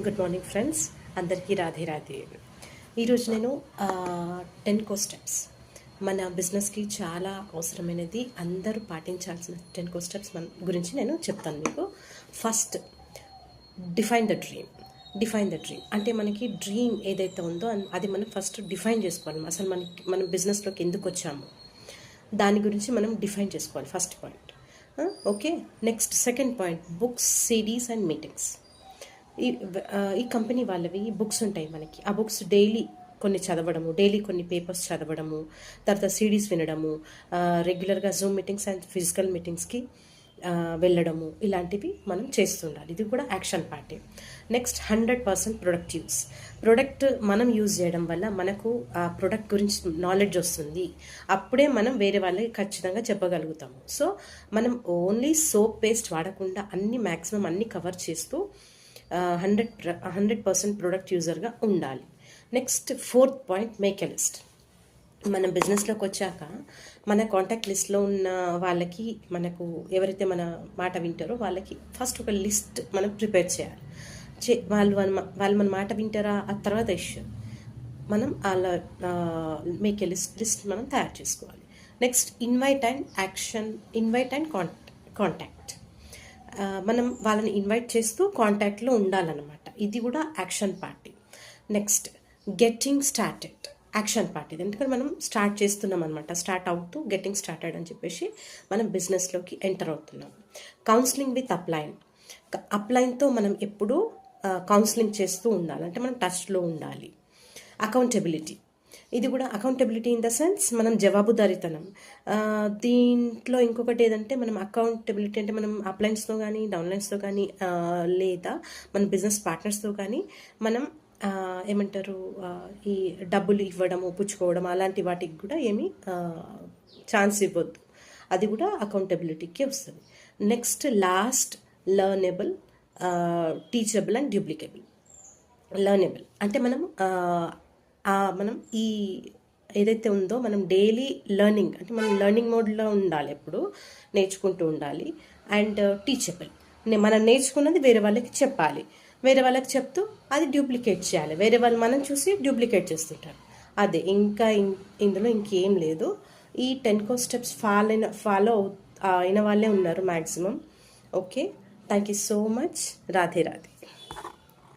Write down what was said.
Good morning friends, అందరికీ రాధే రాధే. ఈరోజు నేను 10 కో స్టెప్స్ మన బిజినెస్కి చాలా అవసరమైనది, అందరూ పాటించాల్సిన 10 కో స్టెప్స్ గురించి నేను చెప్తాను మీకు. First, define the dream. అంటే మనకి డ్రీమ్ ఏదైతే ఉందో అది మనం ఫస్ట్ డిఫైన్ చేసుకోవాలి. అసలు మనం బిజినెస్లోకి ఎందుకు వచ్చాము దాని గురించి మనం డిఫైన్ చేసుకోవాలి, first point. Okay, next second point, books, CDs and meetings. ఈ కంపెనీ వాళ్ళవి బుక్స్ ఉంటాయి మనకి. ఆ బుక్స్ డైలీ కొన్ని చదవడము, డైలీ కొన్ని పేపర్స్ చదవడము, తర్వాత సిడీస్ వినడము, రెగ్యులర్గా జూమ్ మీటింగ్స్ అండ్ ఫిజికల్ మీటింగ్స్కి వెళ్ళడము, ఇలాంటివి మనం చేస్తుండాలి. ఇది కూడా action party. Next, 100% product use. Product మనం యూజ్ చేయడం వల్ల మనకు ఆ ప్రొడక్ట్ గురించి నాలెడ్జ్ వస్తుంది. అప్పుడే మనం వేరే వాళ్ళకి ఖచ్చితంగా చెప్పగలుగుతాము. సో మనం ఓన్లీ సోప్ పేస్ట్ వాడకుండా మ్యాక్సిమం అన్ని కవర్ చేస్తూ 100% ప్రొడక్ట్ యూజర్గా ఉండాలి. Next, fourth point, make a list. మన బిజినెస్లోకి వచ్చాక మన కాంటాక్ట్ లిస్ట్లో ఉన్న వాళ్ళకి, మనకు ఎవరైతే మన మాట వింటారో వాళ్ళకి ఫస్ట్ ఒక లిస్ట్ మనం ప్రిపేర్ చేయాలి. వాళ్ళు మన మాట వింటారా ఆ తర్వాత ఇష్యూ మనం అలా మేక్ ఎ లిస్ట్ మనం తయారు చేసుకోవాలి. Next, invite and contact. మనం వాళ్ళని ఇన్వైట్ చేస్తూ కాంటాక్ట్లో ఉండాలన్నమాట. ఇది కూడా action party. Next, getting started, action party. ఎందుకంటే మనం స్టార్ట్ చేస్తున్నాం అనమాట. స్టార్ట్ అవుతూ గెట్టింగ్ స్టార్టెడ్ అని చెప్పేసి మనం బిజినెస్లోకి ఎంటర్ అవుతున్నాం. కౌన్సిలింగ్ విత్ అప్లైన్తో మనం ఎప్పుడూ కౌన్సిలింగ్ చేస్తూ ఉండాలి, అంటే మనం టచ్లో ఉండాలి. అకౌంటబిలిటీ, ఇది కూడా అకౌంటబిలిటీ ఇన్ ద సెన్స్ మనం జవాబుదారీతనం. దీంట్లో ఇంకొకటి ఏదంటే, మనం అకౌంటబిలిటీ అంటే మనం అప్లైన్స్తో కానీ డౌన్లైన్స్తో కానీ లేదా మన బిజినెస్ పార్ట్నర్స్తో కానీ మనం ఏమంటారు, ఈ డబ్బులు ఇవ్వడము, పుచ్చుకోవడం అలాంటి వాటికి కూడా ఏమీ ఛాన్స్ ఇవ్వద్దు. అది కూడా అకౌంటబిలిటీకి వస్తుంది. Next, last, learnable, teachable and duplicable. Learnable అంటే మనం ఈ ఏదైతే ఉందో మనం డైలీ లెర్నింగ్, అంటే మనం లెర్నింగ్ మోడ్లో ఉండాలి, ఎప్పుడు నేర్చుకుంటూ ఉండాలి. అండ్ టీచబుల్, మనం నేర్చుకున్నది వేరే వాళ్ళకి చెప్పాలి. వేరే వాళ్ళకి చెప్తూ అది డూప్లికేట్ చేయాలి. వేరే వాళ్ళు మనం చూసి డూప్లికేట్ చేస్తుంటారు. అదే, ఇంకా ఇందులో ఇంకేం లేదు. ఈ 10 కో స్టెప్స్ ఫాలో అయిన వాళ్ళే ఉన్నారు maximum. Okay, thank you so much. Radhe Radhe.